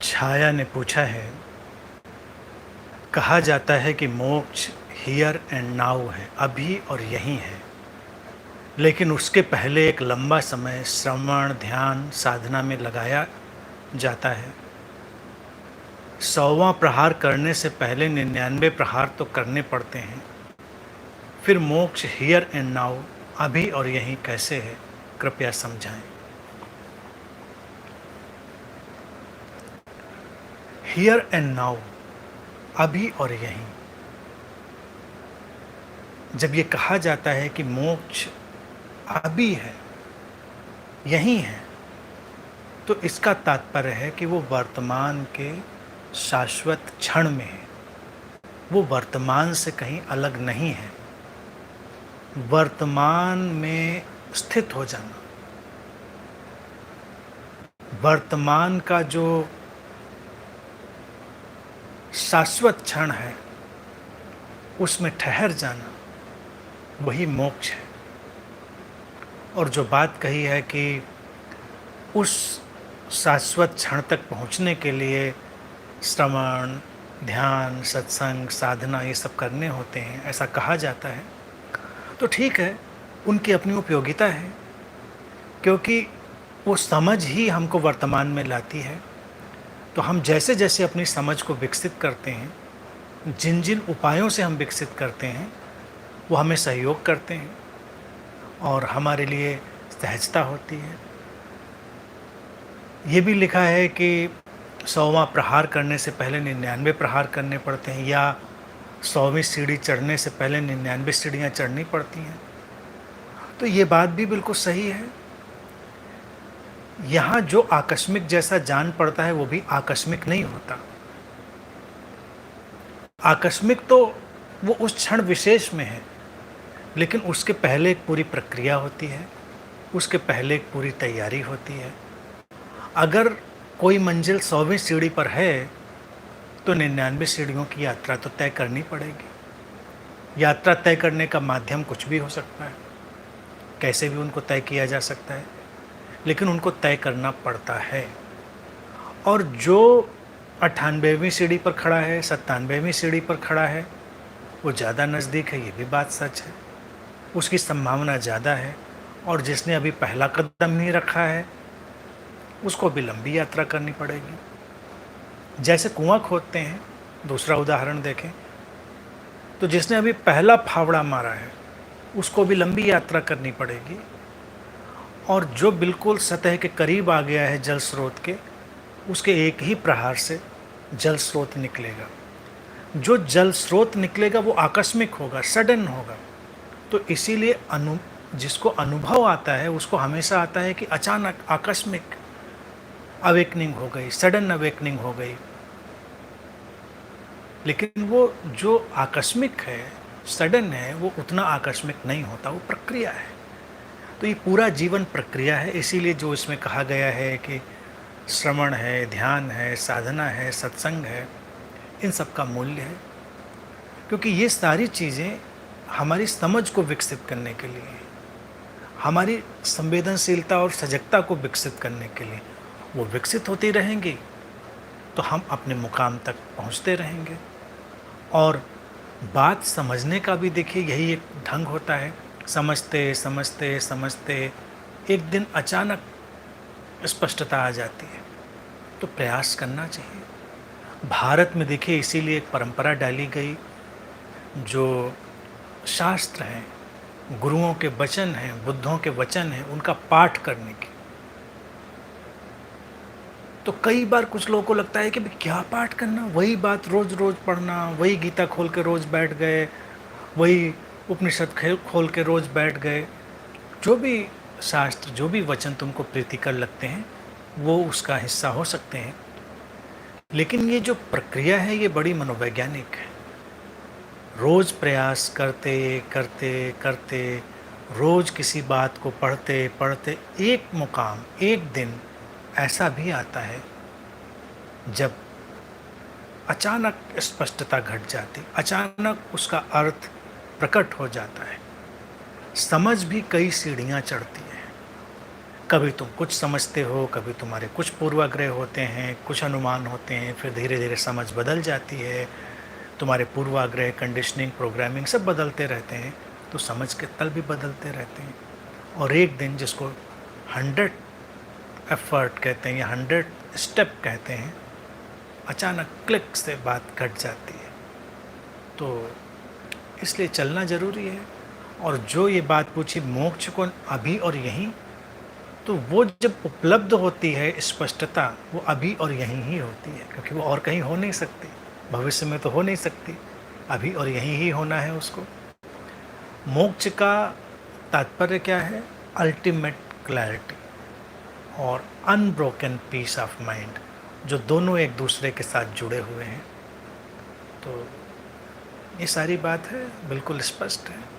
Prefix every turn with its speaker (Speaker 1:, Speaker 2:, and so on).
Speaker 1: छाया ने पूछा है, कहा जाता है कि मोक्ष हियर एंड नाउ है, अभी और यहीं है। लेकिन उसके पहले एक लंबा समय श्रवण, ध्यान, साधना में लगाया जाता है। 100वां प्रहार करने से पहले 99 प्रहार तो करने पड़ते हैं। फिर मोक्ष हियर एंड नाउ, अभी और यहीं कैसे है, कृपया समझाएं। हियर एंड नाउ, अभी और यहीं। जब ये कहा जाता है कि मोक्ष अभी है, यहीं है, तो इसका तात्पर्य है कि वो वर्तमान के शाश्वत क्षण में है। वो वर्तमान से कहीं अलग नहीं है। वर्तमान में स्थित हो जाना, वर्तमान का जो शाश्वत क्षण है उसमें ठहर जाना, वही मोक्ष है। और जो बात कही है कि उस शाश्वत क्षण तक पहुंचने के लिए श्रवण, ध्यान, सत्संग, साधना ये सब करने होते हैं, ऐसा कहा जाता है, तो ठीक है, उनकी अपनी उपयोगिता है, क्योंकि वो समझ ही हमको वर्तमान में लाती है। तो हम जैसे जैसे अपनी समझ को विकसित करते हैं, जिन जिन उपायों से हम विकसित करते हैं, वो हमें सहयोग करते हैं और हमारे लिए सहजता होती है। ये भी लिखा है कि 100वां प्रहार करने से पहले 99 प्रहार करने पड़ते हैं, या 100वीं सीढ़ी चढ़ने से पहले 99 सीढ़ियाँ चढ़नी पड़ती हैं। तो ये बात भी बिल्कुल सही है। यहाँ जो आकस्मिक जैसा जान पड़ता है वो भी आकस्मिक नहीं होता। आकस्मिक तो वो उस क्षण विशेष में है, लेकिन उसके पहले एक पूरी प्रक्रिया होती है, उसके पहले एक पूरी तैयारी होती है। अगर कोई मंजिल 100वीं सीढ़ी पर है तो 99 सीढ़ियों की यात्रा तो तय करनी पड़ेगी। यात्रा तय करने का माध्यम कुछ भी हो सकता है, कैसे भी उनको तय किया जा सकता है, लेकिन उनको तय करना पड़ता है। और जो 98वीं सीढ़ी पर खड़ा है, 97वीं सीढ़ी पर खड़ा है, वो ज़्यादा नज़दीक है, ये भी बात सच है, उसकी संभावना ज़्यादा है। और जिसने अभी पहला कदम नहीं रखा है, उसको भी लंबी यात्रा करनी पड़ेगी। जैसे कुआं खोदते हैं, दूसरा उदाहरण देखें, तो जिसने अभी पहला फावड़ा मारा है, उसको भी लंबी यात्रा करनी पड़ेगी। और जो बिल्कुल सतह के करीब आ गया है जल स्रोत के, उसके एक ही प्रहार से जल स्रोत निकलेगा। जो जल स्रोत निकलेगा वो आकस्मिक होगा, सडन होगा। तो इसीलिए जिसको अनुभव आता है उसको हमेशा आता है कि अचानक आकस्मिक अवेकनिंग हो गई, सडन अवेकनिंग हो गई। लेकिन वो जो आकस्मिक है, सडन है, वो उतना आकस्मिक नहीं होता, वो प्रक्रिया है। तो ये पूरा जीवन प्रक्रिया है। इसीलिए जो इसमें कहा गया है कि श्रवण है, ध्यान है, साधना है, सत्संग है, इन सब का मूल्य है, क्योंकि ये सारी चीज़ें हमारी समझ को विकसित करने के लिए, हमारी संवेदनशीलता और सजगता को विकसित करने के लिए, वो विकसित होती रहेंगी तो हम अपने मुकाम तक पहुंचते रहेंगे। और बात समझने का भी देखिए यही एक ढंग होता है। समझते समझते समझते एक दिन अचानक स्पष्टता आ जाती है, तो प्रयास करना चाहिए। भारत में देखिए इसीलिए एक परंपरा डाली गई, जो शास्त्र हैं, गुरुओं के वचन हैं, बुद्धों के वचन हैं, उनका पाठ करने की। तो कई बार कुछ लोगों को लगता है कि क्या पाठ करना, वही बात रोज रोज पढ़ना, वही गीता खोल के रोज बैठ गए, वही उपनिषद खोल के रोज बैठ गए। जो भी शास्त्र, जो भी वचन तुमको प्रीतिकर लगते हैं, वो उसका हिस्सा हो सकते हैं, लेकिन ये जो प्रक्रिया है ये बड़ी मनोवैज्ञानिक है। रोज प्रयास करते करते करते, रोज किसी बात को पढ़ते पढ़ते, एक मुकाम, एक दिन ऐसा भी आता है जब अचानक स्पष्टता घट जाती, अचानक उसका अर्थ प्रकट हो जाता है। समझ भी कई सीढ़ियाँ चढ़ती है, कभी तुम कुछ समझते हो, कभी तुम्हारे कुछ पूर्वाग्रह होते हैं, कुछ अनुमान होते हैं, फिर धीरे धीरे समझ बदल जाती है, तुम्हारे पूर्वाग्रह, कंडीशनिंग, प्रोग्रामिंग सब बदलते रहते हैं, तो समझ के तल भी बदलते रहते हैं। और एक दिन जिसको 100 एफर्ट कहते हैं या 100 स्टेप कहते हैं, अचानक क्लिक से बात घट जाती है। तो इसलिए चलना ज़रूरी है। और जो ये बात पूछी मोक्ष को अभी और यहीं, तो वो जब उपलब्ध होती है स्पष्टता, वो अभी और यहीं ही होती है, क्योंकि वो और कहीं हो नहीं सकती, भविष्य में तो हो नहीं सकती, अभी और यहीं ही होना है उसको। मोक्ष का तात्पर्य क्या है? अल्टीमेट क्लैरिटी और अनब्रोकन पीस ऑफ माइंड, जो दोनों एक दूसरे के साथ जुड़े हुए हैं। तो ये सारी बात है, बिल्कुल स्पष्ट है।